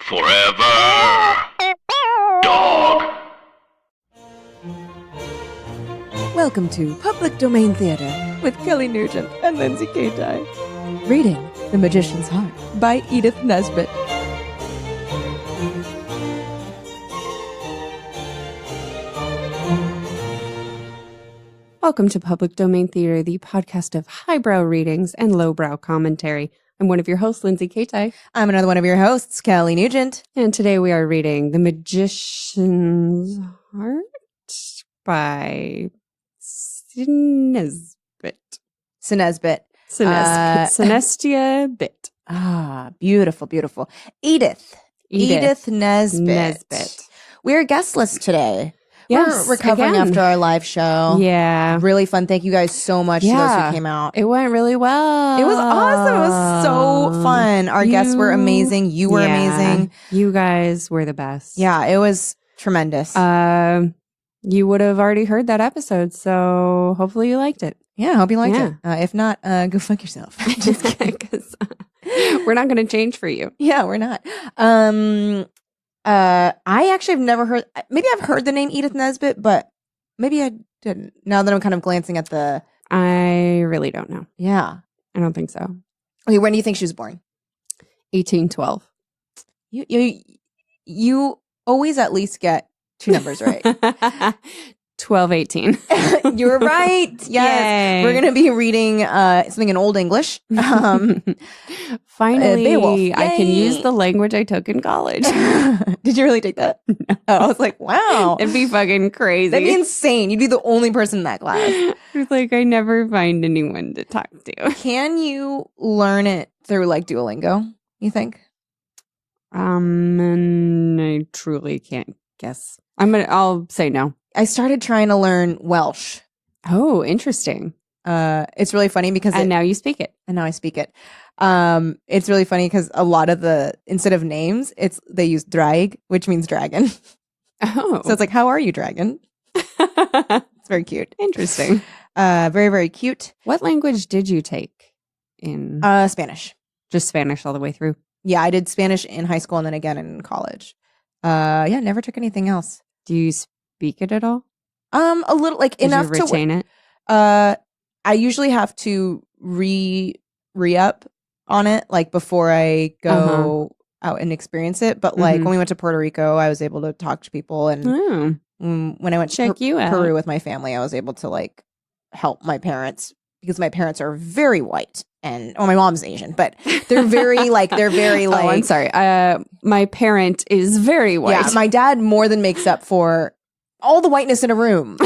Forever. Dog. Welcome to Public Domain Theater with Kelly Nugent and Lindsay Katai. Reading The Magician's Heart by Edith Nesbit. Welcome to Public Domain Theater, the podcast of highbrow readings and lowbrow commentary. I'm one of your hosts, Lindsay Katai. I'm another one of your hosts, Kelly Nugent. And today we are reading The Magician's Heart by Nesbit. Synestia Bit. Ah, beautiful, beautiful. Edith Nesbit. We're guestless today. Yes, we're recovering again. after our live show. Yeah. Really fun. Thank you guys so much to those who came out. It went really well. It was awesome. It was so fun. Our guests were amazing. You were amazing. You guys were the best. Yeah, it was tremendous. You would have already heard that episode, so hopefully you liked it. Yeah, I hope you liked it. If not, go fuck yourself. Just kidding, 'cause we're not going to change for you. Yeah, we're not. I actually have never heard, maybe I've heard the name Edith Nesbit, but maybe I didn't. Now that I'm kind of glancing at I really don't know. Yeah. I don't think so. Okay, when do you think she was born? 1812. You always at least get two numbers right. 1218. You were right. Yes. Yay. We're going to be reading something in Old English. Finally, Beowulf. I can use the language I took in college. Did you really take that? No. Oh, I was like, wow. It'd be fucking crazy. That'd be insane. You'd be the only person in that class. It's like I never find anyone to talk to. Can you learn it through like Duolingo, you think? And I truly can't guess. I'll say no. I started trying to learn Welsh. Oh, interesting. It's really funny because now you speak it. And now I speak it. It's really funny because a lot of instead of names, they use draig, which means dragon. Oh. So it's like, how are you, dragon? It's very cute. Interesting. Very, very cute. What language did you take in? Spanish. Just Spanish all the way through? Yeah, I did Spanish in high school and then again in college. Yeah, never took anything else. Do you speak it at all? A little, like Did enough you retain it? I usually have to re-up on it, like before I go out and experience it. But like when we went to Puerto Rico, I was able to talk to people, and when I went to Peru with my family, I was able to like help my parents because my parents are very white, and my mom's Asian, but they're very like Oh, I'm sorry. My parent is very white. Yeah, my dad more than makes up for all the whiteness in a room,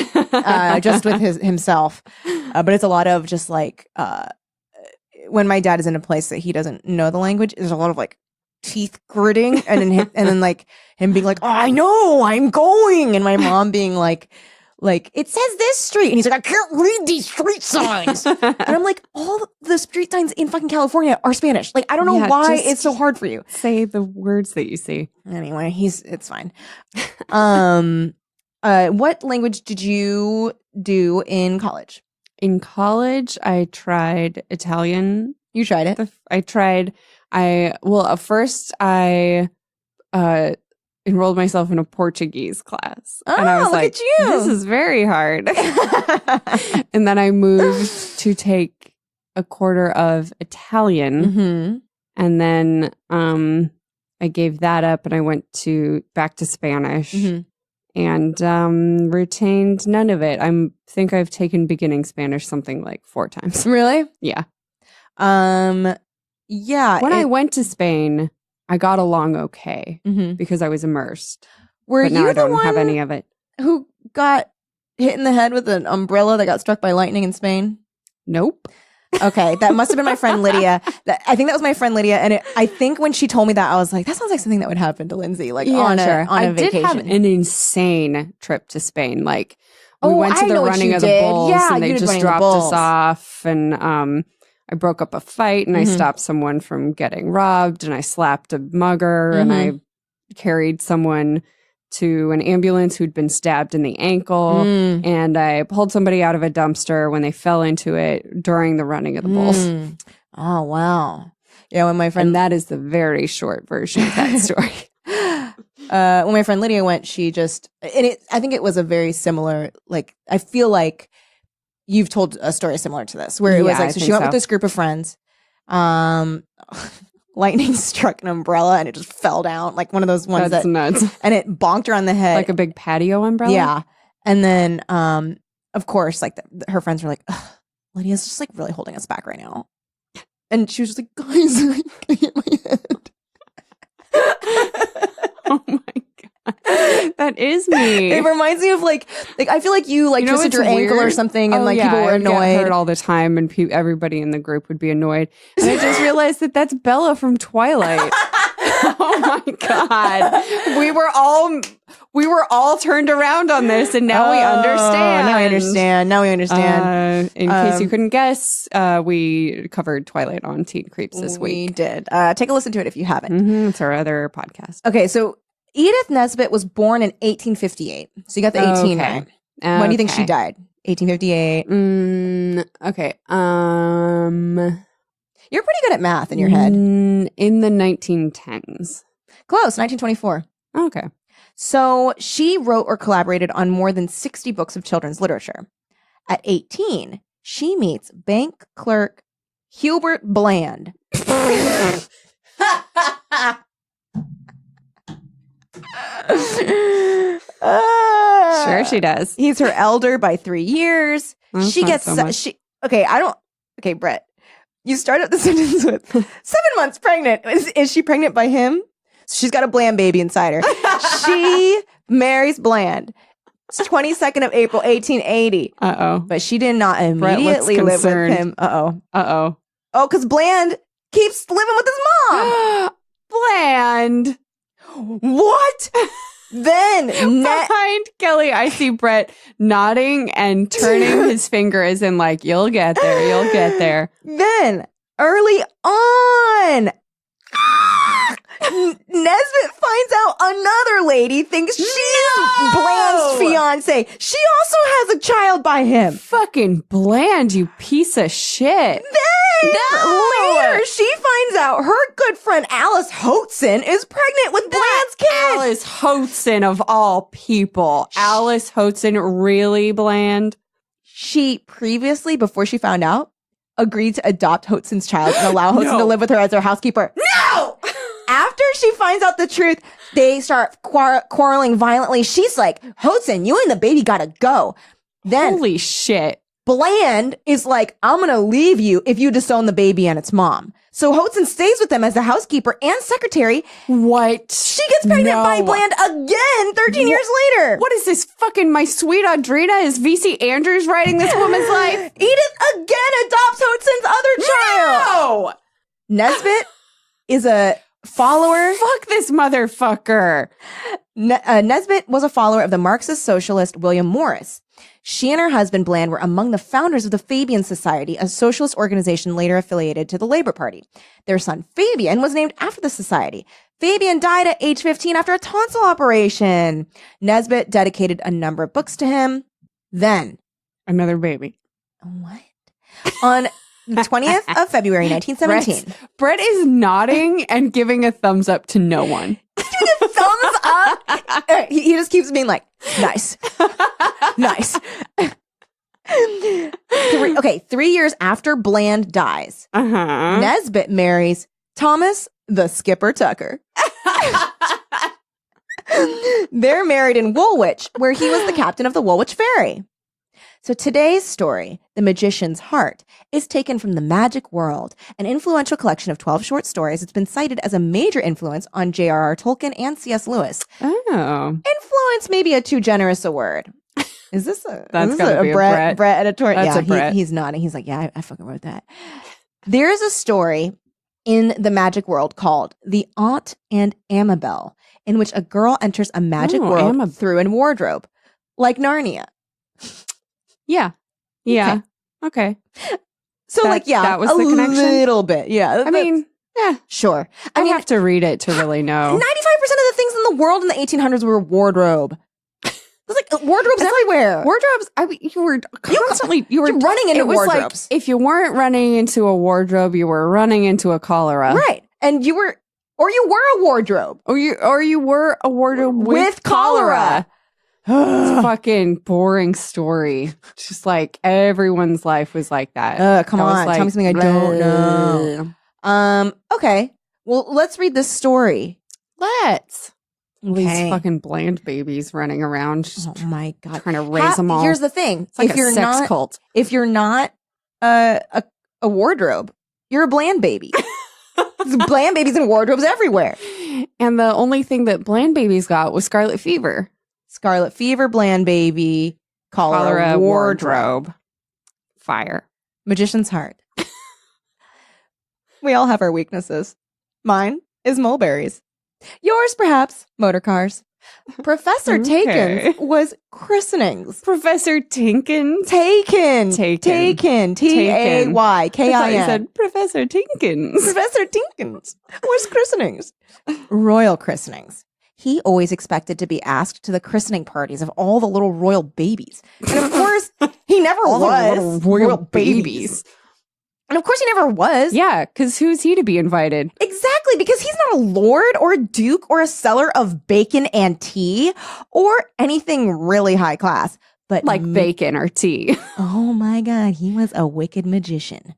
just with himself. But it's a lot of just like when my dad is in a place that he doesn't know the language, there's a lot of like teeth gritting, and then like him being like, "Oh, I know, I'm going," and my mom being like, it says this street, and he's like, "I can't read these street signs," and I'm like, all the street signs in fucking California are Spanish. Like, I don't know why it's so hard for you. Say the words that you see. Anyway, it's fine. What language did you do in college? In college, I tried Italian. You tried it? At first I enrolled myself in a Portuguese class. Oh, and I was look like, at you. This is very hard. And then I moved to take a quarter of Italian. Mm-hmm. And then I gave that up and I went back to Spanish. Mm-hmm. And retained none of it. I think I've taken beginning Spanish something like 4 times. Really? Yeah. Yeah. When I went to Spain, I got along okay because I was immersed. But now I don't have any of it. Who got hit in the head with an umbrella that got struck by lightning in Spain? Nope. Okay, that must have been my friend Lydia. I think that was my friend Lydia, and I think when she told me that, I was like, "That sounds like something that would happen to Lindsay." Like on a vacation. I did have an insane trip to Spain. Like we went to the running of the bulls, and they just dropped us off, and I broke up a fight, and I stopped someone from getting robbed, and I slapped a mugger, and I carried someone to an ambulance who'd been stabbed in the ankle, and I pulled somebody out of a dumpster when they fell into it during the running of the bulls. Oh, wow. Yeah, when my friend... And that is the very short version of that story. When my friend Lydia went, she just... I think it was a very similar... Like, I feel like you've told a story similar to this, where it was like, so she went with this group of friends. Lightning struck an umbrella and it just fell down. Like one of those ones That's nuts. And it bonked her on the head. Like a big patio umbrella? Yeah. And then, of course, like her friends were like, Lydia's just like really holding us back right now. And she was just like, guys, I hit my head. Oh my God. That is me. It reminds me of like I feel like you twisted your ankle or something and people were annoyed. I get hurt all the time and everybody in the group would be annoyed. And I just realized that that's Bella from Twilight. Oh my God. We were all turned around on this and now we understand. Now we understand. In case you couldn't guess, we covered Twilight on Teen Creeps this week. We did. Take a listen to it if you haven't. Mm-hmm. It's our other podcast. Okay, so Edith Nesbit was born in 1858. So you got the 18 right. When do you think she died? 1858. Okay. You're pretty good at math in your head. In the 1910s. Close, 1924. Okay. So she wrote or collaborated on more than 60 books of children's literature. At 18, she meets bank clerk Hubert Bland. Sure she does. He's her elder by 3 years. She gets okay, Brett. You start out the sentence with 7 months pregnant. Is she pregnant by him? She's got a Bland baby inside her. She marries Bland. It's 22nd of April, 1880. Uh-oh. But she did not immediately live with him. Uh-oh. Uh-oh. Oh, because Bland keeps living with his mom. Bland. What? Then behind Kelly, I see Brett nodding and turning his finger as in like, you'll get there, you'll get there. Then early on, Nesbit finds out another lady thinks she's Bland's fiance. She also has a child by him. Fucking Bland, you piece of shit. Then later, she finds out her good friend Alice Hoatzin is pregnant with Bland's kid. Alice Hoatzin of all people. Alice Hoatzin, really, Bland? She previously, before she found out, agreed to adopt Hoatzin's child and allow Hoatzin to live with her as her housekeeper. No! After she finds out the truth, they start quarreling violently. She's like, Hoatzin, you and the baby gotta go. Then, holy shit. Bland is like, I'm gonna leave you if you disown the baby and its mom. So Hoatzin stays with them as the housekeeper and secretary. What? She gets pregnant by Bland again 13 years later. What is this fucking My Sweet Audrina? Is VC Andrews writing this woman's life? Edith again adopts Hoatzin's other child. No! Nesbit is a follower. Fuck this motherfucker. Nesbit was a follower of the Marxist socialist William Morris. She and her husband Bland were among the founders of the Fabian Society, a socialist organization later affiliated to the Labor Party. Their son Fabian was named after the society. Fabian died at age 15 after a tonsil operation. Nesbit dedicated a number of books to him. Then another baby. What? On the 20th of February, 1917. Brett is nodding and giving a thumbs up to no one. Giving a thumbs up? He just keeps being like, nice. Nice. 3 years after Bland dies, Nesbit marries Thomas the Skipper Tucker. They're married in Woolwich, where he was the captain of the Woolwich Ferry. So today's story, The Magician's Heart, is taken from The Magic World, an influential collection of 12 short stories. It's been cited as a major influence on J.R.R. Tolkien and C.S. Lewis. Oh. Influence may be a too generous a word. Is this a Brett editorial? That's a Brett. He's nodding. He's like, yeah, I fucking wrote that. There is a story in The Magic World called The Aunt and Amabel, in which a girl enters a magic world through a wardrobe, like Narnia. Yeah. Okay. So that was the connection. A little bit. Yeah. I mean, yeah. Sure. I have to read it to really know. 95% of the things in the world in the 1800s were wardrobe. It was like wardrobes everywhere. Wardrobes. I mean, you were constantly you're running into wardrobes. Like, if you weren't running into a wardrobe, you were running into a cholera. Right. And you were a wardrobe. Or you were a wardrobe with cholera. It's a fucking boring story. Just like everyone's life was like that. Come on. Tell me something I don't know. Okay. Well, let's read this story. Let's. Okay. These fucking bland babies running around. Just oh my God. Trying to raise them all. Here's the thing. It's like a sex cult. If you're not a wardrobe, you're a bland baby. Bland babies and wardrobes everywhere. And the only thing that bland babies got was scarlet fever. Scarlet fever, bland baby, cholera, wardrobe. Fire. Magician's heart. We all have our weaknesses. Mine is mulberries. Yours, perhaps, motor cars. Professor Taken's was christenings. Professor Tinkin? Taken. Taken. T-A-Y-K-I-N. You said Professor Tinkins. Professor Tinkins was christenings. Royal christenings. He always expected to be asked to the christening parties of all the little royal babies. And of course, he never all was. The little royal babies. And of course he never was. Yeah, because who's he to be invited? Exactly, because he's not a lord or a duke or a seller of bacon and tea or anything really high class. But like bacon or tea. Oh my God, he was a wicked magician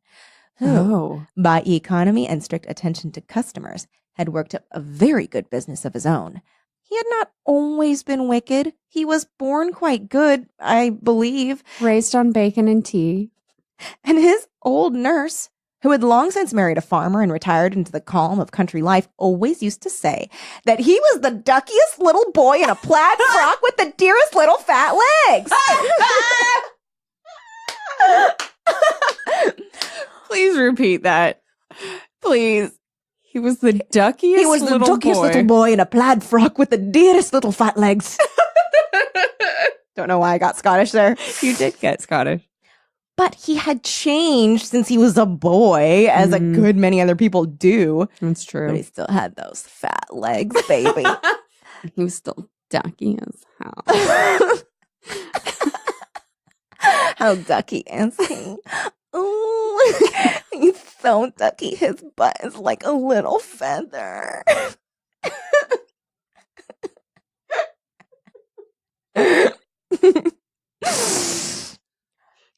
who, by economy and strict attention to customers, had worked up a very good business of his own. He had not always been wicked. He was born quite good, I believe. Raised on bacon and tea. And his old nurse, who had long since married a farmer and retired into the calm of country life, always used to say that he was the duckiest little boy in a plaid frock with the dearest little fat legs. Please repeat that. Please. He was the duckiest little boy in a plaid frock with the dearest little fat legs. Don't know why I got Scottish there. You did get Scottish. But he had changed since he was a boy, as a good many other people do. That's true. But he still had those fat legs, baby. He was still ducky as hell. How ducky is he? Ooh, he's so ducky. His butt is like a little feather.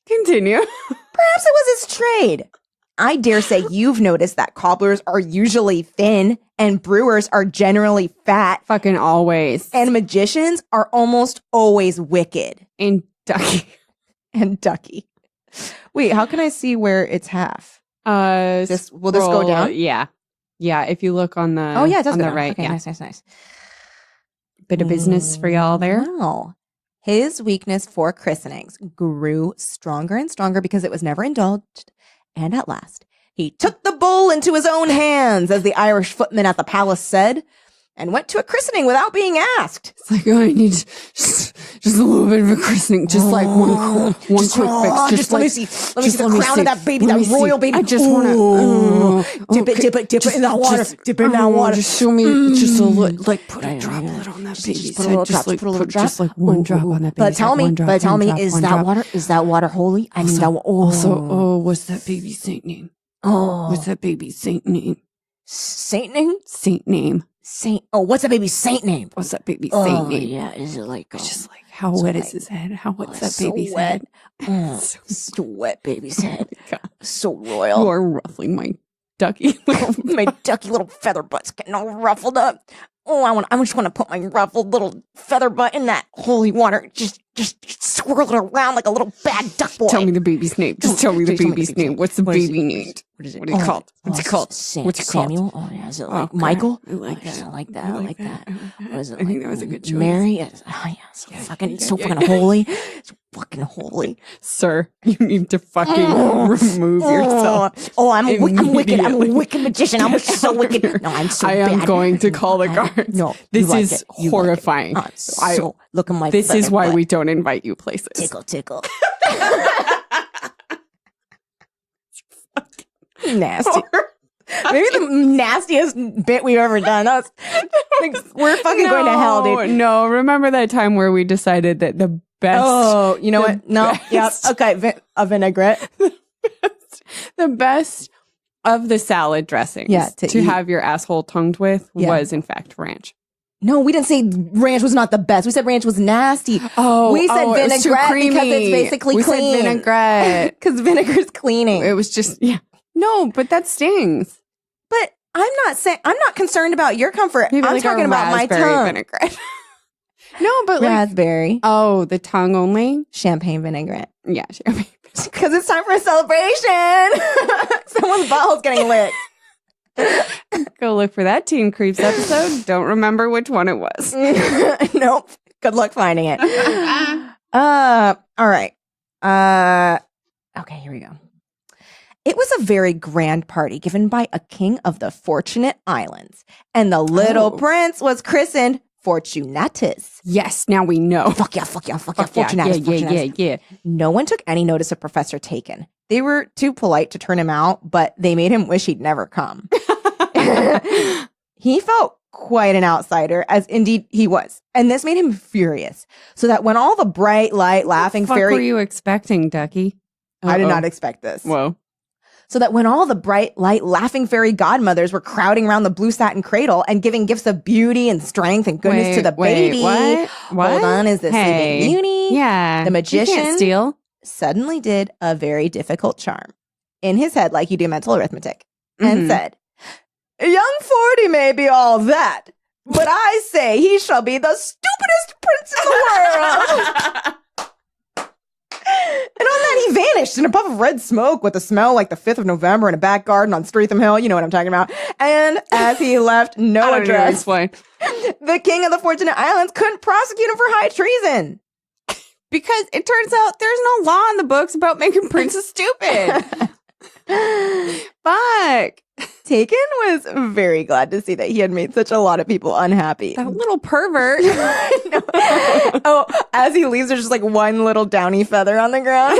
Continue. Perhaps it was his trade. I dare say you've noticed that cobblers are usually thin and brewers are generally fat. Fucking always. And magicians are almost always wicked. And ducky. And ducky. Wait, how can I see where it's half? Will this go down? Yeah. Yeah, if you look on the it does on go the down. right. Okay, yeah. Nice. Bit of business for y'all there. Wow. His weakness for christenings grew stronger and stronger because it was never indulged. And at last, he took the bull into his own hands, as the Irish footman at the palace said, and went to a christening without being asked. It's like, I need just a little bit of a christening, just like one quick fix. Let me see the crown of that baby, that royal baby. I just want to dip it in that water. Dip it in that water. Just show me just a little, like put a droplet on that baby's head. Just like one drop on that baby's head. But tell me, is that water holy? I mean, also, what's that baby's saint name? What's that baby's saint name? Saint name? Saint name. Saint. Oh, what's that baby's saint name? What's that baby's saint name? Yeah, is it like? It's just like, how wet is his head? How wet's that baby's head? So wet baby's head. Oh so royal. You are ruffling my ducky little my ducky little feather butt's getting all ruffled up. Oh, I just want to put my ruffled little feather butt in that holy water. Just swirl it around like a little bad duck boy. Tell me the baby's name. Just tell me the baby's name. What's the baby name? What is it? What is it called? What's it called? What's it called? Samuel? Oh, yeah. Is it like Michael? I like that. I like that. What is it? I think that was a good choice. Mary? Oh, yeah. So fucking holy. It's fucking holy. Sir, you need to fucking remove yourself. Oh, I'm wicked. I'm a wicked magician. I'm so wicked. No, I'm so bad. I am going to call the guards. No, this is horrifying. Look at my This is why butt. we don't invite you places. Tickle. Nasty. Maybe the nastiest bit we've ever done. That was, like, we're fucking going to hell, dude. No, remember that time where we decided that the best... Oh, you know what? No, yep. Okay, a vinaigrette. The best of the salad dressings to have your asshole tongued with was, in fact, ranch. No, we didn't say ranch was not the best. We said ranch was nasty. We said vinaigrette because it's basically clean. We said vinaigrette. Because vinegar's cleaning. It was just, No, but that stings. But I'm not concerned about your comfort. Maybe I'm like talking about my tongue. Vinaigrette. No, but raspberry. Oh, the tongue only? Champagne vinaigrette. Yeah, champagne. Because it's time for a celebration. Someone's butthole's getting licked. Go look for that Teen Creeps episode. Don't remember which one it was. Nope. Good luck finding it. All right. Okay, here we go. It was a very grand party given by a king of the Fortunate Islands, and the little prince was christened Fortunatus. Yes, now we know. Fuck yeah, Fortunatus. Yeah. No one took any notice of Professor Taken. They were too polite to turn him out, but they made him wish he'd never come. He felt quite an outsider, as indeed he was. And this made him furious. So that when all the bright light laughing fairy... What were you expecting, Ducky? I did not expect this. Whoa. So that when all the bright light laughing fairy godmothers were crowding around the blue satin cradle and giving gifts of beauty and strength and goodness to the baby. What? Hold on, is this Sleeping Beauty? Yeah. The magician can't steal. Suddenly did a very difficult charm in his head, like you do mental arithmetic, and said, "Young 40 may be all that, but I say he shall be the stupidest prince in the world." And on that, he vanished in a puff of red smoke with a smell like the 5th of November in a back garden on Streatham Hill. You know what I'm talking about. And as he left no address, the king of the Fortunate Islands couldn't prosecute him for high treason. Because it turns out there's no law in the books about making princes stupid. Fuck. Taken was very glad to see that he had made such a lot of people unhappy. That little pervert. Oh, as he leaves, there's just like one little downy feather on the ground.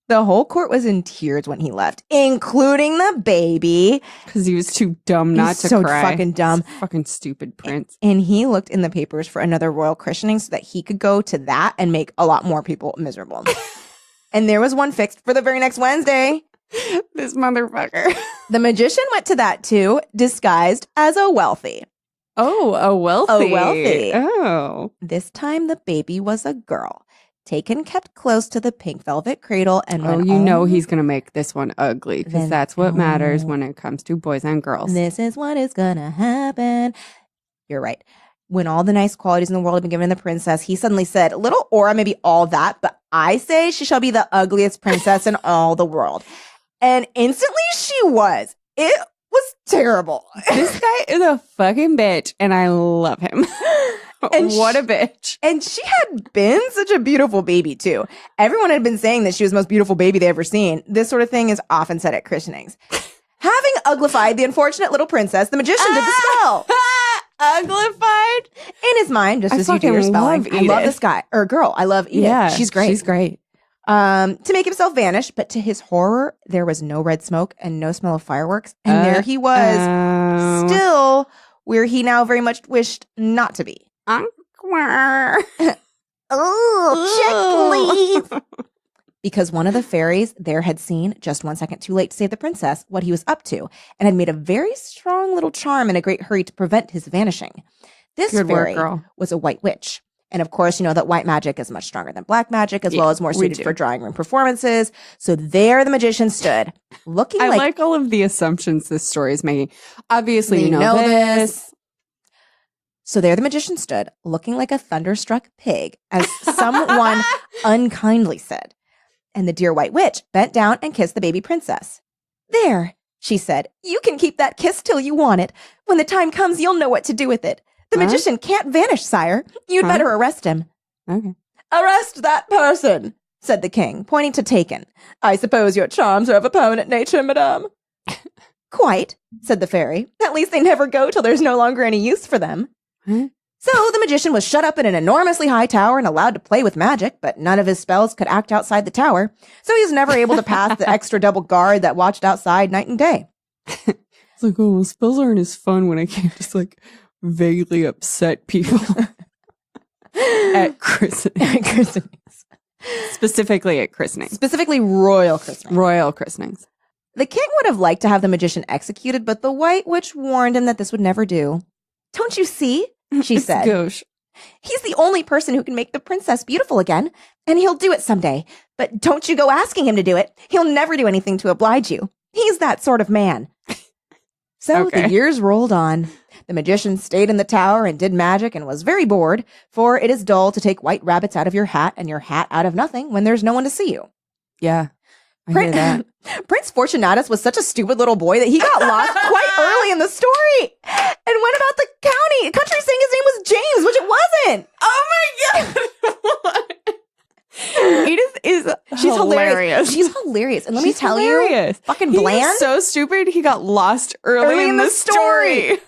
The whole court was in tears when he left, including the baby. Because he was too dumb not to so cry. Fucking dumb. Fucking stupid prince. And he looked in the papers for another royal christening so that he could go to that and make a lot more people miserable. And there was one fixed for the very next Wednesday. This motherfucker. The magician went to that too, disguised as a wealthy. Oh, a wealthy. A wealthy. Oh. This time the baby was a girl. Taken kept close to the pink velvet cradle and went you know he's going to make this one ugly because that's what matters when it comes to boys and girls. This is what is going to happen. You're right. When all the nice qualities in the world have been given to the princess, he suddenly said, "Little Aura may be all that, but I say she shall be the ugliest princess in all the world." And instantly she was. It was terrible. This guy is a fucking bitch, and I love him. And what a bitch. And she had been such a beautiful baby, too. Everyone had been saying that she was the most beautiful baby they ever seen. This sort of thing is often said at christenings. Having uglified the unfortunate little princess, the magician did the spell. Uglified? In his mind, just as you do your spelling. I love this guy. Or girl. I love Edith. Yeah, she's great. She's great. To make himself vanish, but to his horror, there was no red smoke and no smell of fireworks. And there he was, still where he now very much wished not to be. Oh, check, please. Because one of the fairies there had seen, just 1 second too late to save the princess, what he was up to, and had made a very strong little charm in a great hurry to prevent his vanishing. This fairy was a white witch. And of course, you know that white magic is much stronger than black magic, as well as more suited for drawing room performances. So there the magician stood, looking I like all of the assumptions this story is making. Obviously, you know this. So there the magician stood, looking like a thunderstruck pig, as someone unkindly said. And the dear white witch bent down and kissed the baby princess. "There," she said, "you can keep that kiss till you want it. When the time comes, you'll know what to do with it. The magician can't vanish, sire. You'd better arrest him." Okay. "Arrest that person," said the king, pointing to Taken. "I suppose your charms are of a permanent nature, madame." "Quite," said the fairy. "At least they never go till there's no longer any use for them." So the magician was shut up in an enormously high tower and allowed to play with magic, but none of his spells could act outside the tower, so he was never able to pass the extra double guard that watched outside night and day. It's like, oh, spells aren't as fun when I can't just, like, vaguely upset people at christenings. Specifically at christenings. Specifically royal christenings. Royal christenings. The king would have liked to have the magician executed, but the White Witch warned him that this would never do. "Don't you see?" she said. Gauche. "He's the only person who can make the princess beautiful again, and he'll do it someday. But don't you go asking him to do it. He'll never do anything to oblige you. He's that sort of man." So the years rolled on. The magician stayed in the tower and did magic and was very bored, for it is dull to take white rabbits out of your hat and your hat out of nothing when there's no one to see you. Yeah, I hear that. Prince Fortunatus was such a stupid little boy that he got lost quite early in the story and went about the country saying his name was James, which it wasn't. Oh my God. Edith is She's hilarious. She's hilarious. And let me tell you, fucking Bland. He's so stupid. He got lost early in the story.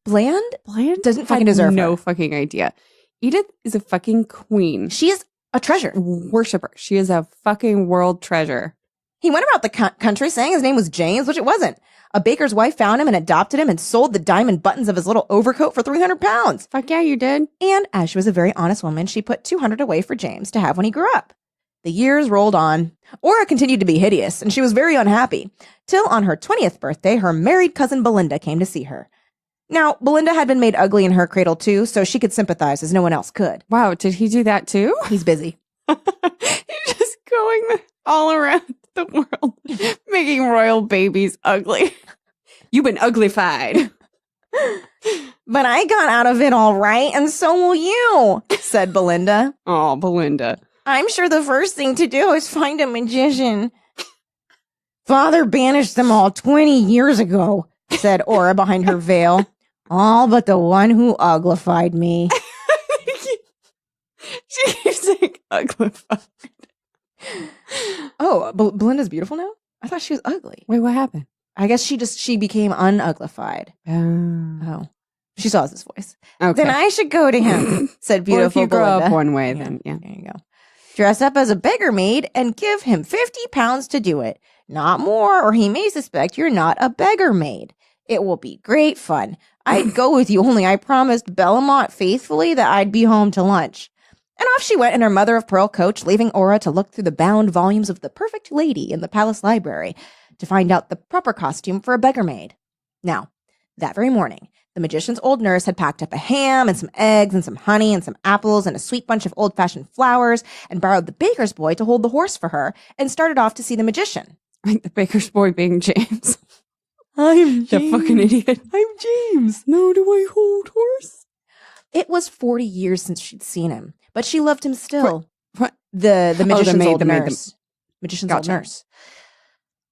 Bland doesn't fucking deserve no her. Fucking idea. Edith is a fucking queen. She is a treasure. Worshipper. She is a fucking world treasure. He went about the country saying his name was James, which it wasn't. A baker's wife found him and adopted him and sold the diamond buttons of his little overcoat for 300 pounds. Fuck yeah, you did. And as she was a very honest woman, she put 200 away for James to have when he grew up. The years rolled on. Aura continued to be hideous, and she was very unhappy, till on her 20th birthday, her married cousin Belinda came to see her. Now, Belinda had been made ugly in her cradle too, so she could sympathize as no one else could. Wow, did he do that too? He's busy. He's just going all around the world, making royal babies ugly. You've been uglified. But I got out of it all right, and so will you, said Belinda. Oh, Belinda. I'm sure the first thing to do is find a magician. Father banished them all 20 years ago, said Aura behind her veil. All but the one who uglified me. She keeps saying uglified. Oh, Belinda's beautiful now? I thought she was ugly. Wait, what happened? I guess she became unuglified. Oh. She still has this voice. Okay. Then I should go to him, said beautiful Belinda. Well, if you grow up one way, then yeah. There you go. Dress up as a beggar maid and give him 50 pounds to do it. Not more, or he may suspect you're not a beggar maid. It will be great fun. I'd go with you, only I promised Bellamont faithfully that I'd be home to lunch. And off she went in her mother-of-pearl coach, leaving Aura to look through the bound volumes of The Perfect Lady in the palace library to find out the proper costume for a beggar maid. Now, that very morning, the magician's old nurse had packed up a ham and some eggs and some honey and some apples and a sweet bunch of old-fashioned flowers and borrowed the baker's boy to hold the horse for her and started off to see the magician. Right, the baker's boy being James. I'm James. The fucking idiot. I'm James. No, do I hold horse? It was 40 years since she'd seen him, but she loved him still. What? The magician's old maid, nurse. Magician's old nurse.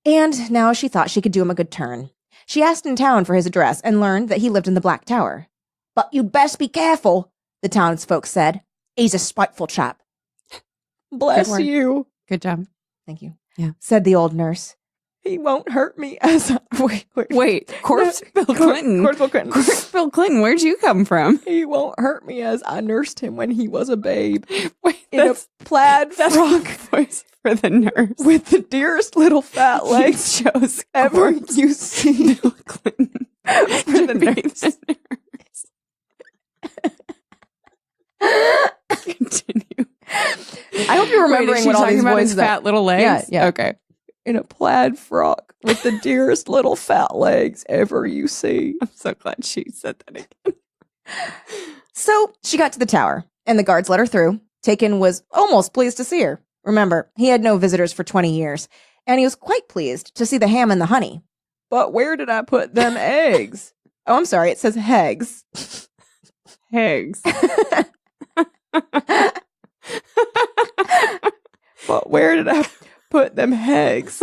And now she thought she could do him a good turn. She asked in town for his address and learned that he lived in the Black Tower. But you'd best be careful, the townsfolk said. He's a spiteful chap. Bless you. Good job. Thank you. Yeah. Said the old nurse. He won't hurt me as Wait, Corpse Bill Clinton. Corpse Bill Clinton. Corpse Bill Clinton, where'd you come from? He won't hurt me as I nursed him when he was a babe. Wait, in a plaid frock voice for the nurse. With the dearest little fat legs shows ever you see. Bill Clinton For the nurse. Continue. I hope you're remembering what all these voices his fat little legs. Yeah. Okay. In a plaid frock with the dearest little fat legs ever you see. I'm so glad she said that again. So she got to the tower, and the guards let her through. Taykin was almost pleased to see her. Remember, he had no visitors for 20 years, and he was quite pleased to see the ham and the honey. But where did I put them eggs? Oh, I'm sorry, it says hegs. Hegs. But where did I put them hegs?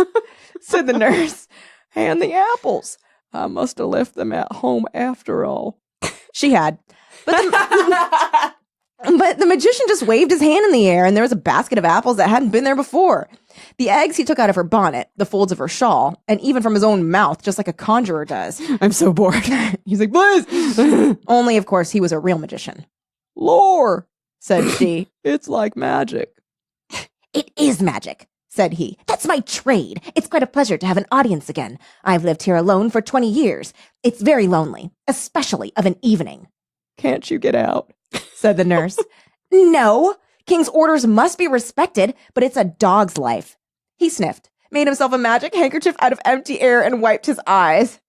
Said the nurse. And the apples. I must have left them at home after all. She had. But the magician just waved his hand in the air, and there was a basket of apples that hadn't been there before. The eggs he took out of her bonnet, the folds of her shawl, and even from his own mouth, just like a conjurer does. I'm so bored. He's like, please. Only, of course, he was a real magician. Lore, said she. It's like magic. It is magic, said he. That's my trade. It's quite a pleasure to have an audience again. I've lived here alone for 20 years. It's very lonely, especially of an evening. Can't you get out? Said the nurse. No, King's orders must be respected, but it's a dog's life. He sniffed, made himself a magic handkerchief out of empty air, and wiped his eyes.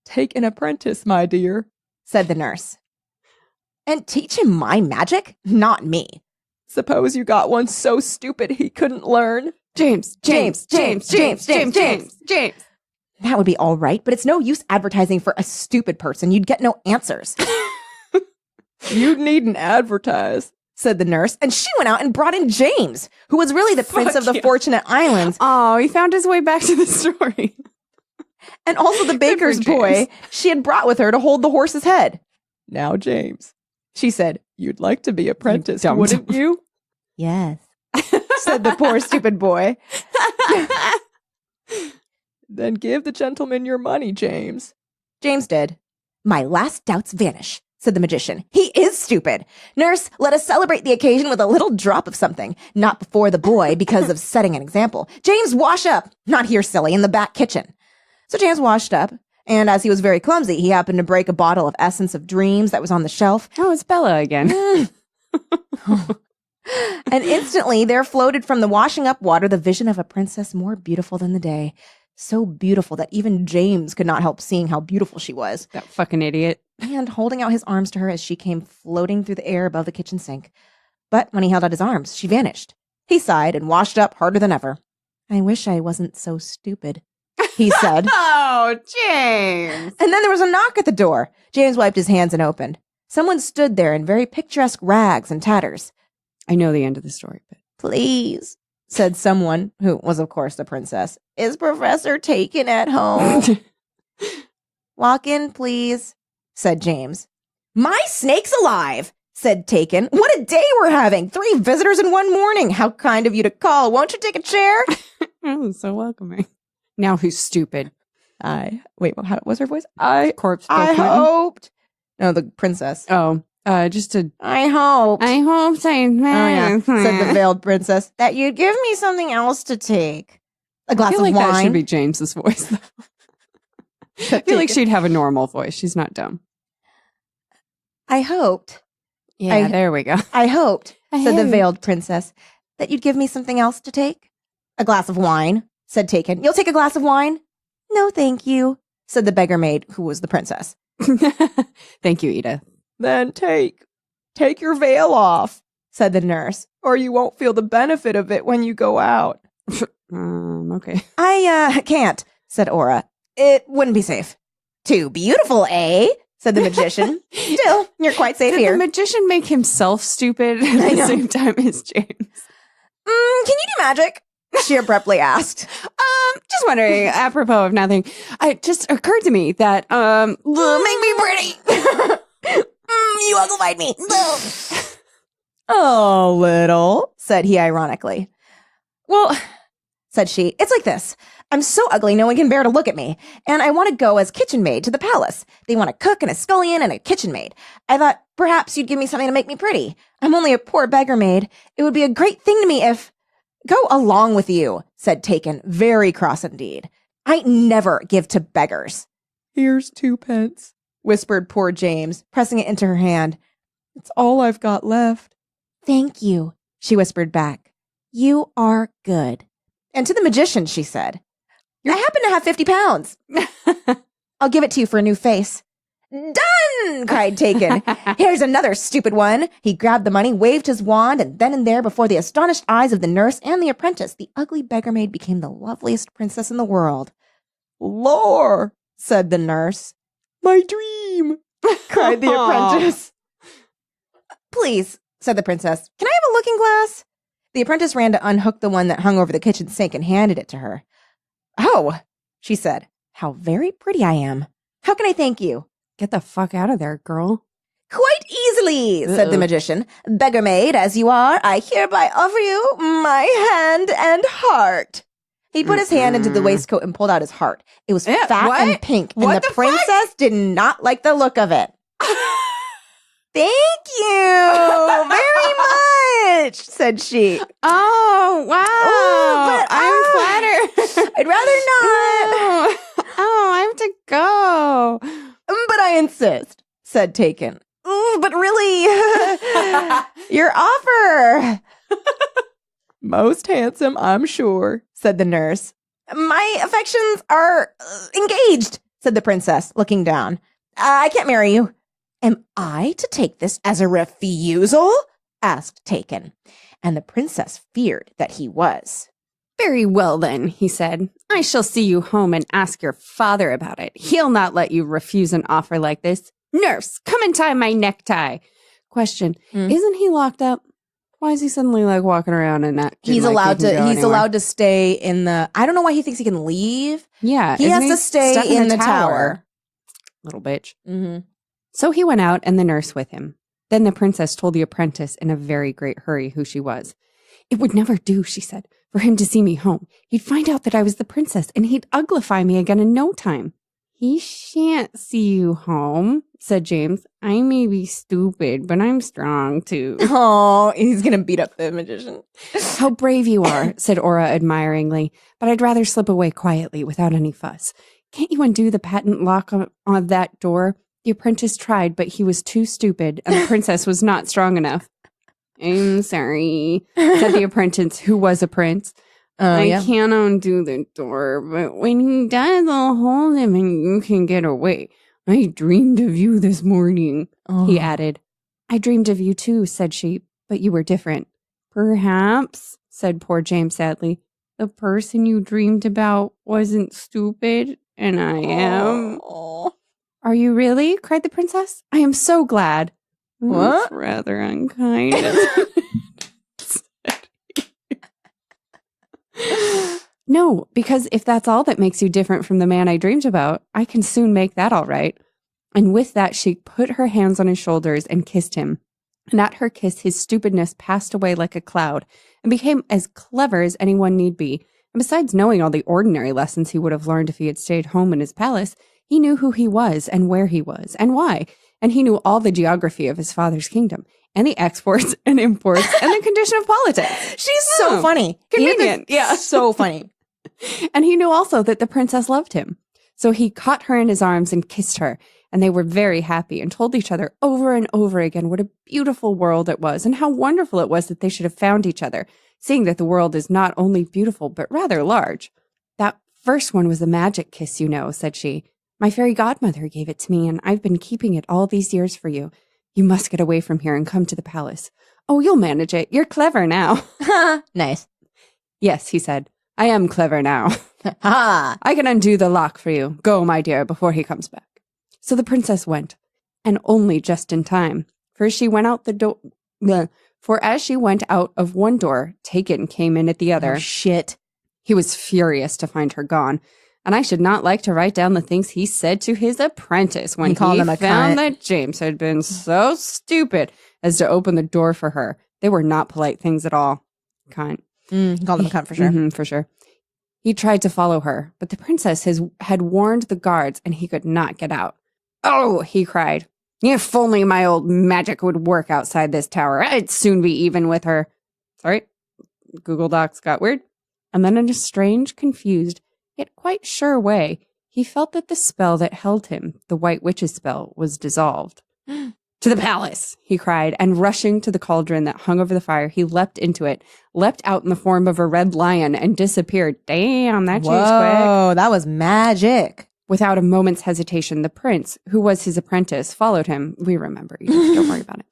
Take an apprentice, my dear, said the nurse. And teach him my magic? Not me. Suppose you got one so stupid he couldn't learn. James. That would be all right, but it's no use advertising for a stupid person. You'd get no answers. You needn't advertise, said the nurse, and she went out and brought in James, who was really the prince of the Fortunate Islands. Oh, he found his way back to the story. And also the baker's boy she had brought with her to hold the horse's head. Now, James, she said, you'd like to be apprenticed, wouldn't you? Yes, said the poor stupid boy. Then give the gentleman your money, James. James did. My last doubts vanish, said the magician. He is stupid. Nurse, let us celebrate the occasion with a little drop of something. Not before the boy, because of setting an example. James, wash up. Not here, silly, in the back kitchen. So James washed up, and as he was very clumsy, he happened to break a bottle of Essence of Dreams that was on the shelf. Oh, it's Bella again. And instantly there floated from the washing up water the vision of a princess more beautiful than the day. So beautiful that even James could not help seeing how beautiful she was. That fucking idiot. And holding out his arms to her as she came floating through the air above the kitchen sink. But when he held out his arms, she vanished. He sighed and washed up harder than ever. I wish I wasn't so stupid, he said. Oh, James. And then there was a knock at the door. James wiped his hands and opened. Someone stood there in very picturesque rags and tatters. I know the end of the story, but please, said someone, who was, of course, the princess. Is Professor Taken at home? Walk in, please, said James. My snake's alive, said Taken. What a day we're having. 3 visitors in one morning. How kind of you to call. Won't you take a chair? Oh, so welcoming. Now who's stupid? Wait, how was her voice? Corpse. I hoped. No, the princess. Oh. I hope, said the veiled princess, that you'd give me something else to take. A glass of wine. That should be James's voice, though. I feel like she'd have a normal voice. She's not dumb. I hoped. Yeah, there we go. I hoped, said the veiled princess, that you'd give me something else to take. A glass of wine, said Taken. You'll take a glass of wine? No, thank you, said the beggar maid, who was the princess. Thank you, Edith. Then take your veil off, said the nurse, or you won't feel the benefit of it when you go out. Okay. I can't, said Aura. It wouldn't be safe. Too beautiful, eh? Said the magician. Still, you're quite safe here. Did the magician make himself stupid at the same time as James? Can you do magic? She abruptly asked. Just wondering, apropos of nothing, it just occurred to me that, make me pretty. You uglified me. Oh, little, said he ironically. Well, said she, it's like this. I'm so ugly no one can bear to look at me, and I want to go as kitchen maid to the palace. They want a cook and a scullion and a kitchen maid. I thought perhaps you'd give me something to make me pretty. I'm only a poor beggar maid. It would be a great thing to me if... Go along with you, said Taken, very cross indeed. I never give to beggars. Here's 2 pence, whispered poor James, pressing it into her hand. It's all I've got left. Thank you, she whispered back. You are good. And to the magician, she said, I happen to have 50 pounds. I'll give it to you for a new face. Done, cried Taken. Here's another stupid one. He grabbed the money, waved his wand, and then and there, before the astonished eyes of the nurse and the apprentice, the ugly beggar maid became the loveliest princess in the world. Lore, said the nurse. My dream, cried the apprentice. Please, said the princess, can I have a looking glass? The apprentice ran to unhook the one that hung over the kitchen sink and handed it to her. Oh, she said, how very pretty I am. How can I thank you? Get the fuck out of there, girl. Quite easily, said the magician. Beggar maid, as you are, I hereby offer you my hand and heart. He put his hand into the waistcoat and pulled out his heart. It was fat and pink, and the princess did not like the look of it. Thank you very much, said she. Oh, wow. Ooh, I'm flattered. I'd rather not. Oh, I have to go. But I insist, said Taken. But really, your offer. Most handsome, I'm sure, said the nurse. My affections are engaged, said the princess, looking down. I can't marry you. Am I to take this as a refusal? Asked Taken. And the princess feared that he was. Very well, then, he said. I shall see you home and ask your father about it. He'll not let you refuse an offer like this. Nurse, come and tie my necktie. Question, isn't he locked up? Why is he suddenly like walking around in that? He's allowed to stay in the, I don't know why he thinks he can leave. Yeah. He has to stay in the tower. Little bitch. Mm-hmm. So he went out and the nurse with him. Then the princess told the apprentice in a very great hurry who she was. It would never do, she said, for him to see me home. He'd find out that I was the princess and he'd uglify me again in no time. He shan't see you home, said James. I may be stupid, but I'm strong too. Oh, he's going to beat up the magician. How brave you are, said Aura admiringly, but I'd rather slip away quietly without any fuss. Can't you undo the patent lock on that door? The apprentice tried, but he was too stupid, and the princess was not strong enough. I'm sorry, said the apprentice, who was a prince. I can't undo the door, but when he does, I'll hold him and you can get away. I dreamed of you this morning, he added. I dreamed of you too, said she, but you were different. Perhaps, said poor James sadly, the person you dreamed about wasn't stupid, and I am. Are you really? Cried the princess. I am so glad. What? That's rather unkind. No, because if that's all that makes you different from the man I dreamed about, I can soon make that all right. And with that, she put her hands on his shoulders and kissed him. And at her kiss, his stupidness passed away like a cloud and became as clever as anyone need be. And besides knowing all the ordinary lessons he would have learned if he had stayed home in his palace, he knew who he was and where he was and why. And he knew all the geography of his father's kingdom and the exports and imports and the condition of politics. She's so funny. Convenient. Yeah. So funny. And he knew also that the princess loved him. So he caught her in his arms and kissed her. And they were very happy and told each other over and over again what a beautiful world it was and how wonderful it was that they should have found each other, seeing that the world is not only beautiful, but rather large. That first one was a magic kiss, you know, said she. My fairy godmother gave it to me, and I've been keeping it all these years for you. You must get away from here and come to the palace. Oh, you'll manage it. You're clever now. Nice. Yes, he said. I am clever now. Ha! I can undo the lock for you. Go, my dear, before he comes back. So the princess went, and only just in time, for as she went out the door, as she went out of one door, Taken came in at the other. Oh, shit. He was furious to find her gone, and I should not like to write down the things he said to his apprentice when he found that James had been so stupid as to open the door for her. They were not polite things at all. Cunt. Called him a cunt for sure. Mm-hmm, for sure. He tried to follow her, but the princess had warned the guards, and he could not get out. Oh, he cried. If only my old magic would work outside this tower, I'd soon be even with her. Sorry, Google Docs got weird. And then in a strange, confused, yet quite sure way, he felt that the spell that held him, the White Witch's spell, was dissolved. To the palace, he cried, and rushing to the cauldron that hung over the fire, he leapt into it, leapt out in the form of a red lion, and disappeared. Damn, that changed quick. Oh, that was magic. Without a moment's hesitation, the prince, who was his apprentice, followed him. We remember, don't worry about it.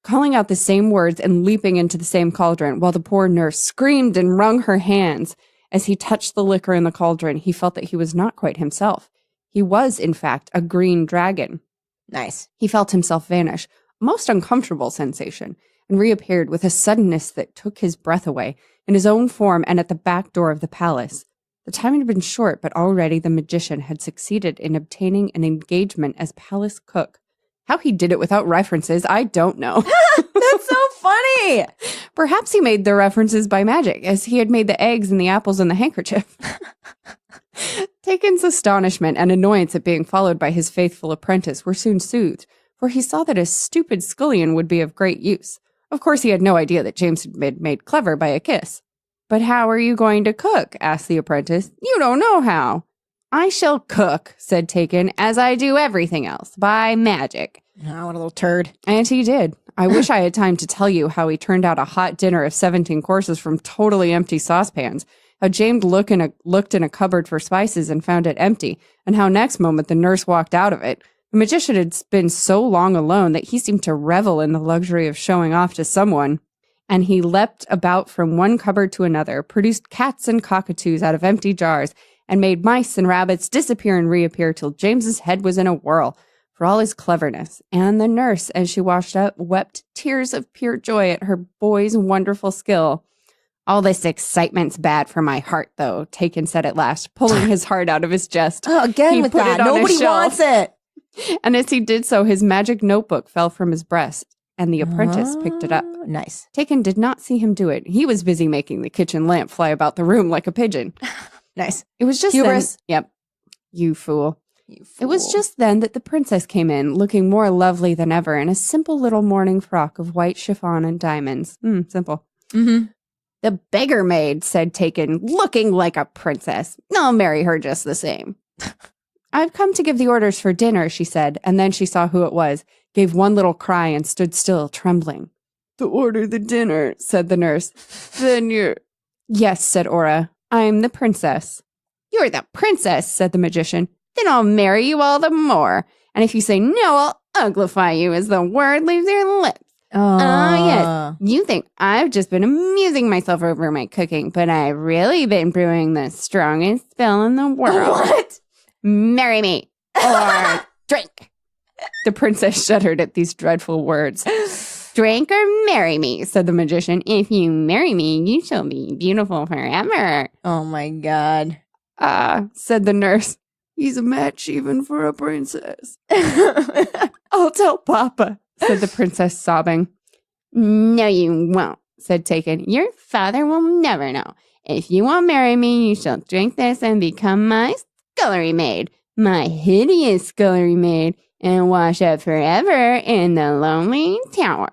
Calling out the same words and leaping into the same cauldron, while the poor nurse screamed and wrung her hands. As he touched the liquor in the cauldron, he felt that he was not quite himself. He was, in fact, a green dragon. Nice. He felt himself vanish, a most uncomfortable sensation, and reappeared with a suddenness that took his breath away, in his own form and at the back door of the palace. The time had been short, but already the magician had succeeded in obtaining an engagement as palace cook. How he did it without references, I don't know. That's so funny. Perhaps he made the references by magic, as he had made the eggs and the apples and the handkerchief. Taken's astonishment and annoyance at being followed by his faithful apprentice were soon soothed, for he saw that a stupid scullion would be of great use. Of course, he had no idea that James had been made clever by a kiss. "But how are you going to cook?" asked the apprentice. "You don't know how." "I shall cook," said Taykin, "as I do everything else, by magic." Oh, what a little turd. And he did. I wish I had time to tell you how he turned out a hot dinner of 17 courses from totally empty saucepans, how James looked in a cupboard for spices and found it empty, and how next moment the nurse walked out of it. The magician had been so long alone that he seemed to revel in the luxury of showing off to someone, and he leapt about from one cupboard to another, produced cats and cockatoos out of empty jars, and made mice and rabbits disappear and reappear till James's head was in a whirl, for all his cleverness. And the nurse, as she washed up, wept tears of pure joy at her boy's wonderful skill. "All this excitement's bad for my heart, though," Taykin said at last, pulling his heart out of his chest. Oh, again He with put that. it on a Nobody shelf. wants it. And as he did so, his magic notebook fell from his breast, and the apprentice picked it up. Nice. Taykin did not see him do it. He was busy making the kitchen lamp fly about the room like a pigeon. Nice. It was just Hubris. then. Yep. You fool. You fool. It was just then that the princess came in, looking more lovely than ever in a simple little morning frock of white chiffon and diamonds. Simple. Mm-hmm. "The beggar maid," said Taykin, "looking like a princess. I'll marry her just the same." "I've come to give the orders for dinner," she said, and then she saw who it was, gave one little cry, and stood still, trembling. "To order the dinner," said the nurse. "Then you're—" "Yes," said Aura. "I'm the princess." "You're the princess," said the magician. "Then I'll marry you all the more. And if you say no, I'll uglify you as the word leaves your lips." Yes. "You think I've just been amusing myself over my cooking, but I've really been brewing the strongest spell in the world." What? "Marry me or drink." The princess shuddered at these dreadful words. "Drink or marry me," said the magician. "If you marry me, you shall be beautiful forever." Oh my God. Said the nurse. "He's a match even for a princess." "I'll tell Papa," said the princess, sobbing. "No, you won't," said Taykin. "Your father will never know. If you won't marry me, you shall drink this and become my scullery maid, my hideous scullery maid, and wash up forever in the lonely tower."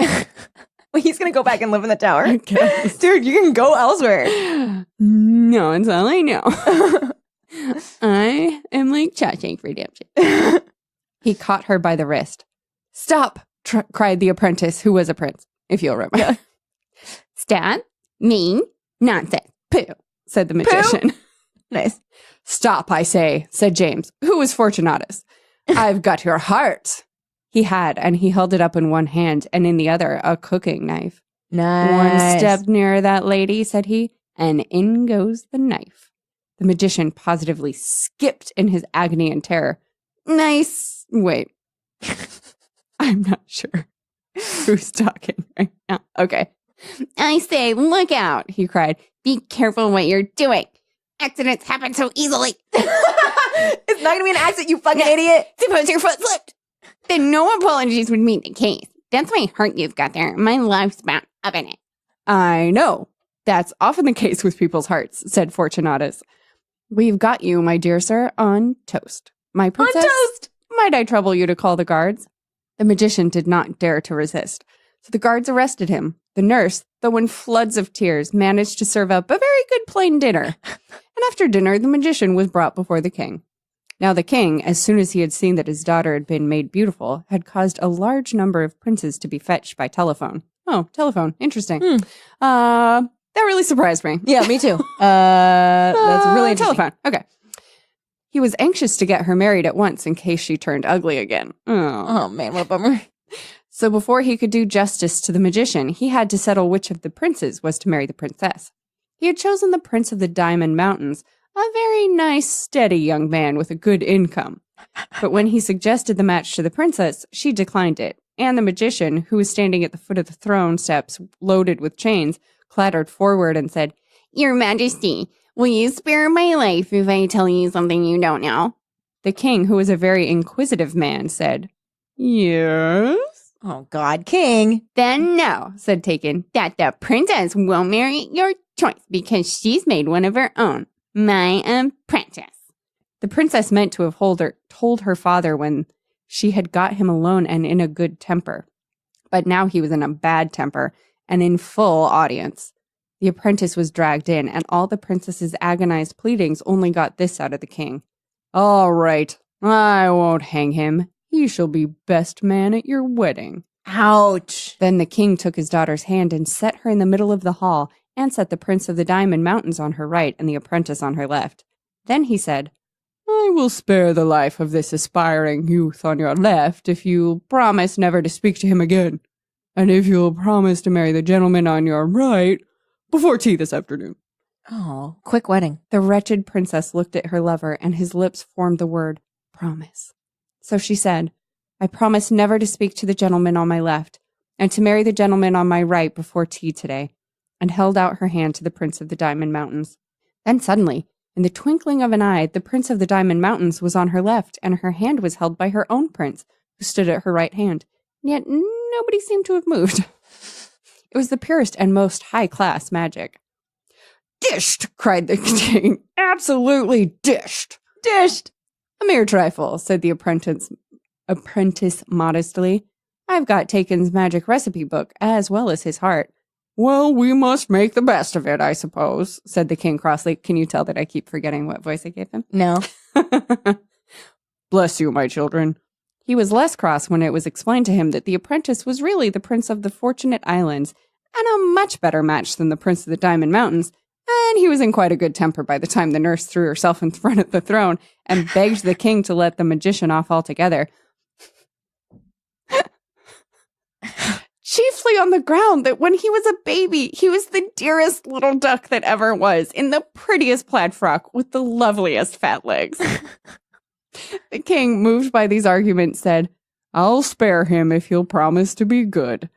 Well, he's going to go back and live in the tower? Okay. Dude, you can go elsewhere. No, it's all I know. I am like Shawshank Redemption. He caught her by the wrist. "Stop!" cried the apprentice, who was a prince, if you'll remember. Yeah. "Stop? Mean? Nonsense. Pooh," said the magician. Nice. "Stop, I say," said James, who was Fortunatus. "I've got your heart." He had, and he held it up in one hand, and in the other, a cooking knife. Nice. "One step nearer that lady," said he, "and in goes the knife." The magician positively skipped in his agony and terror. "Nice." Wait. I'm not sure who's talking right now. Okay. "I say, look out," he cried. "Be careful what you're doing. Accidents happen so easily." It's not going to be an accident, you fucking idiot. "Suppose your foot slipped. Then no apologies would meet the case. That's my heart you've got there. My life's bound up in it." "I know. That's often the case with people's hearts," said Fortunatus. "We've got you, my dear sir, on toast. My princess, On toast! Might I trouble you to call the guards?" The magician did not dare to resist, so the guards arrested him. The nurse, though in floods of tears, managed to serve up a very good plain dinner. And after dinner, the magician was brought before the king. Now the king, as soon as he had seen that his daughter had been made beautiful, had caused a large number of princes to be fetched by telephone. Oh, telephone. Interesting. That really surprised me. Yeah, me too. That's really interesting. Telephone. Okay. He was anxious to get her married at once in case she turned ugly again. Oh man, what a bummer. So before he could do justice to the magician, he had to settle which of the princes was to marry the princess. He had chosen the Prince of the Diamond Mountains, a very nice, steady young man with a good income. But when he suggested the match to the princess, she declined it, and the magician, who was standing at the foot of the throne steps loaded with chains, clattered forward and said, "Your Majesty, will you spare my life if I tell you something you don't know?" The king, who was a very inquisitive man, said, "Yes." Oh God, king. "Then no," said Taykin, "that the princess will marry your choice because she's made one of her own, my apprentice." The princess meant to have told her father when she had got him alone and in a good temper. But now he was in a bad temper and in full audience. The apprentice was dragged in, and all the princess's agonized pleadings only got this out of the king. All right, I won't hang him. He shall be best man at your wedding. Ouch. Then the king took his daughter's hand and set her in the middle of the hall and set the Prince of the Diamond Mountains on her right and the apprentice on her left. Then he said, I will spare the life of this aspiring youth on your left if you'll promise never to speak to him again, and if you'll promise to marry the gentleman on your right before tea this afternoon. Oh, quick wedding. The wretched princess looked at her lover, and his lips formed the word, promise. So she said, I promise never to speak to the gentleman on my left, and to marry the gentleman on my right before tea today, and held out her hand to the Prince of the Diamond Mountains. Then suddenly, in the twinkling of an eye, the Prince of the Diamond Mountains was on her left, and her hand was held by her own prince, who stood at her right hand. Yet nobody seemed to have moved. It was the purest and most high-class magic. Dished, cried the king. Absolutely dished. Dished. A mere trifle, said the apprentice modestly. I've got Taken's magic recipe book, as well as his heart. Well, we must make the best of it, I suppose, said the king crossly. Can you tell that I keep forgetting what voice I gave him? No. Bless you, my children. He was less cross when it was explained to him that the apprentice was really the Prince of the Fortunate Islands, and a much better match than the Prince of the Diamond Mountains, and he was in quite a good temper by the time the nurse threw herself in front of the throne and begged the king to let the magician off altogether. Chiefly on the ground that when he was a baby, he was the dearest little duck that ever was, in the prettiest plaid frock with the loveliest fat legs. The king, moved by these arguments, said, I'll spare him if he'll promise to be good.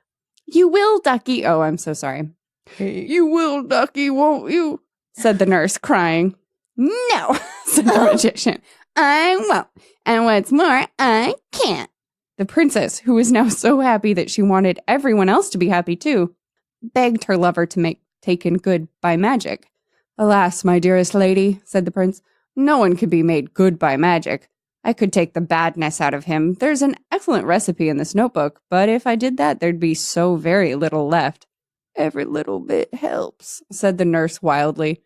You will, ducky. Oh, I'm so sorry. You will, ducky, won't you? Said the nurse, crying. No, said the magician. I won't. And what's more, I can't. The princess, who was now so happy that she wanted everyone else to be happy too, begged her lover to make Taken good by magic. Alas, my dearest lady, said the prince, no one can be made good by magic. I could take the badness out of him. There's an excellent recipe in this notebook, but if I did that, there'd be so very little left. Every little bit helps, said the nurse wildly.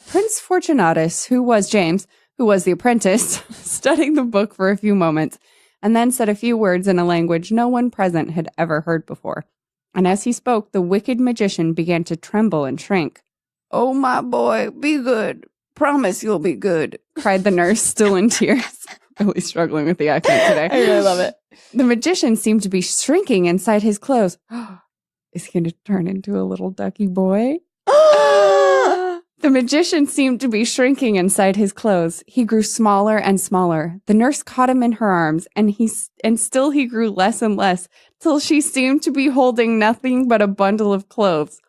Prince Fortunatus, who was James, who was the apprentice, studied the book for a few moments, and then said a few words in a language no one present had ever heard before. And as he spoke, the wicked magician began to tremble and shrink. Oh, my boy, be good. Promise you'll be good, cried the nurse, still in tears. Really struggling with the accent today. I really love it. The magician seemed to be shrinking inside his clothes. Is he going to turn into a little ducky boy? The magician seemed to be shrinking inside his clothes. He grew smaller and smaller. The nurse caught him in her arms, and still he grew less and less, till she seemed to be holding nothing but a bundle of clothes.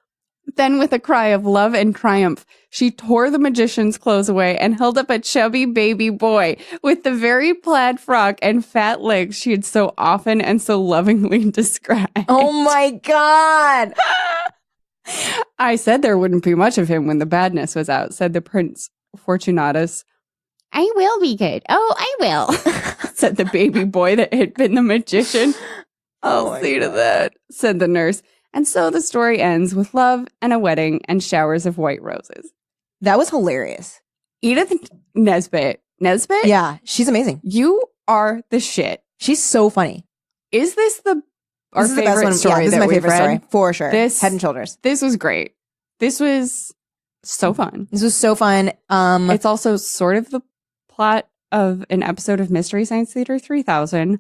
Then, with a cry of love and triumph, she tore the magician's clothes away and held up a chubby baby boy with the very plaid frock and fat legs she had so often and so lovingly described. Oh my God! I said there wouldn't be much of him when the badness was out, said the Prince Fortunatus. I will be good. Oh, I will, said the baby boy that had been the magician. I'll see to that, said the nurse. And so the story ends with love and a wedding and showers of white roses. That was hilarious. Edith Nesbit. Nesbit? Yeah, she's amazing. You are the shit. She's so funny. Is this our this is favorite the best one. story? Yeah, this that is my we've favorite read? story for sure. This Head and Shoulders. This was great. This was so fun. This was so fun. It's also sort of the plot of an episode of Mystery Science Theater 3000,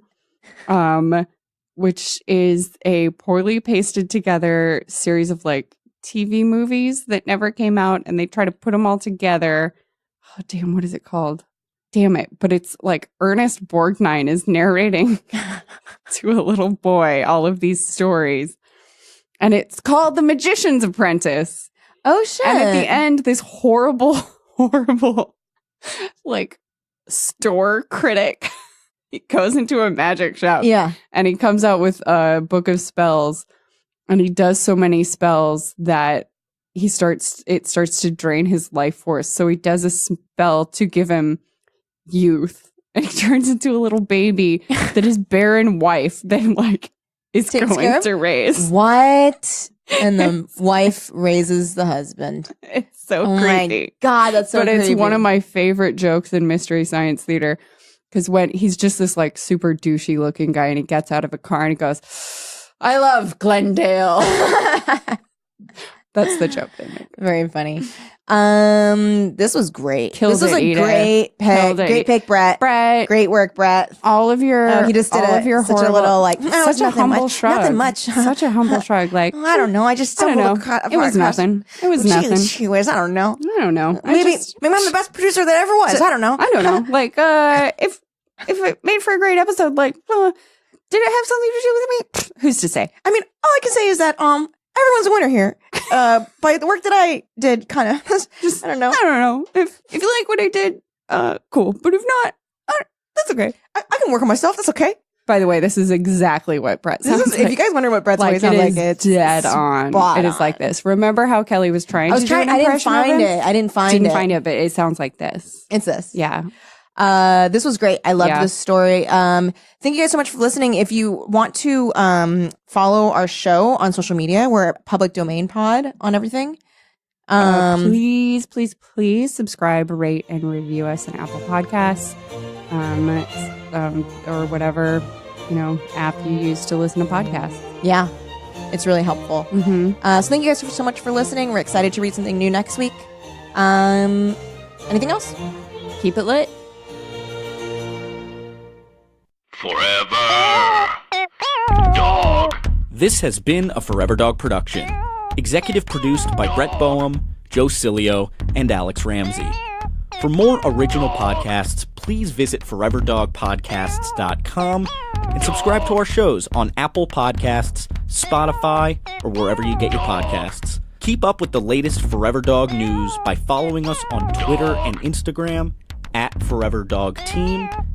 which is a poorly pasted together series of like TV movies that never came out, and they try to put them all together. Oh, damn, what is it called? Damn it. But it's like Ernest Borgnine is narrating to a little boy all of these stories. And it's called The Magician's Apprentice. Oh, shit. And at the end, this horrible, like, store critic, he goes into a magic shop. Yeah. And he comes out with a book of spells. And he does so many spells that it starts to drain his life force. So he does a spell to give him youth and he turns into a little baby that his barren wife then like is going to raise. What? And the wife raises the husband. It's so creepy. My God, that's so creepy. But it's one of my favorite jokes in Mystery Science Theater because when he's just this like super douchey looking guy and he gets out of a car and he goes, I love Glendale. That's the joke they make. Very funny. This was great. Kills this was it, a great pick. Great pick, Brett. Great work, Brett. All of your he just did all of your such horrible, a little like such a humble much, shrug. Nothing much. Such a humble shrug. Like I don't know. I just don't know. It was nothing. It was nothing. She was. I don't know. I don't know. Maybe I'm the best producer that ever was. I don't know. I don't know. Like if it made for a great episode, like did it have something to do with me? Who's to say? I mean, all I can say is that everyone's a winner here. By the work that I did, kind of. Just I don't know. If you like what I did, cool. But if not, that's okay. I can work on myself. That's okay. By the way, this is exactly what Brett sounds like. If you guys wonder what Brett's voice sounds like, it's dead on. It is like this. Remember how Kelly was trying to do an impression of him? I didn't find it, but it sounds like this. It's this. Yeah. This was great. I loved this story. Thank you guys so much for listening. If you want to follow our show on social media, we're at Public Domain Pod on everything. Please subscribe, rate, and review us on Apple Podcasts, or whatever app you use to listen to podcasts. Yeah, it's really helpful. Mm-hmm. So thank you guys so much for listening. We're excited to read something new next week. Anything else? Keep it lit. Forever Dog. This has been a Forever Dog production. Executive produced by Brett Boehm, Joe Cilio, and Alex Ramsey. For more original podcasts, please visit foreverdogpodcasts.com and subscribe to our shows on Apple Podcasts, Spotify, or wherever you get your podcasts. Keep up with the latest Forever Dog news by following us on Twitter and Instagram @ForeverDogTeam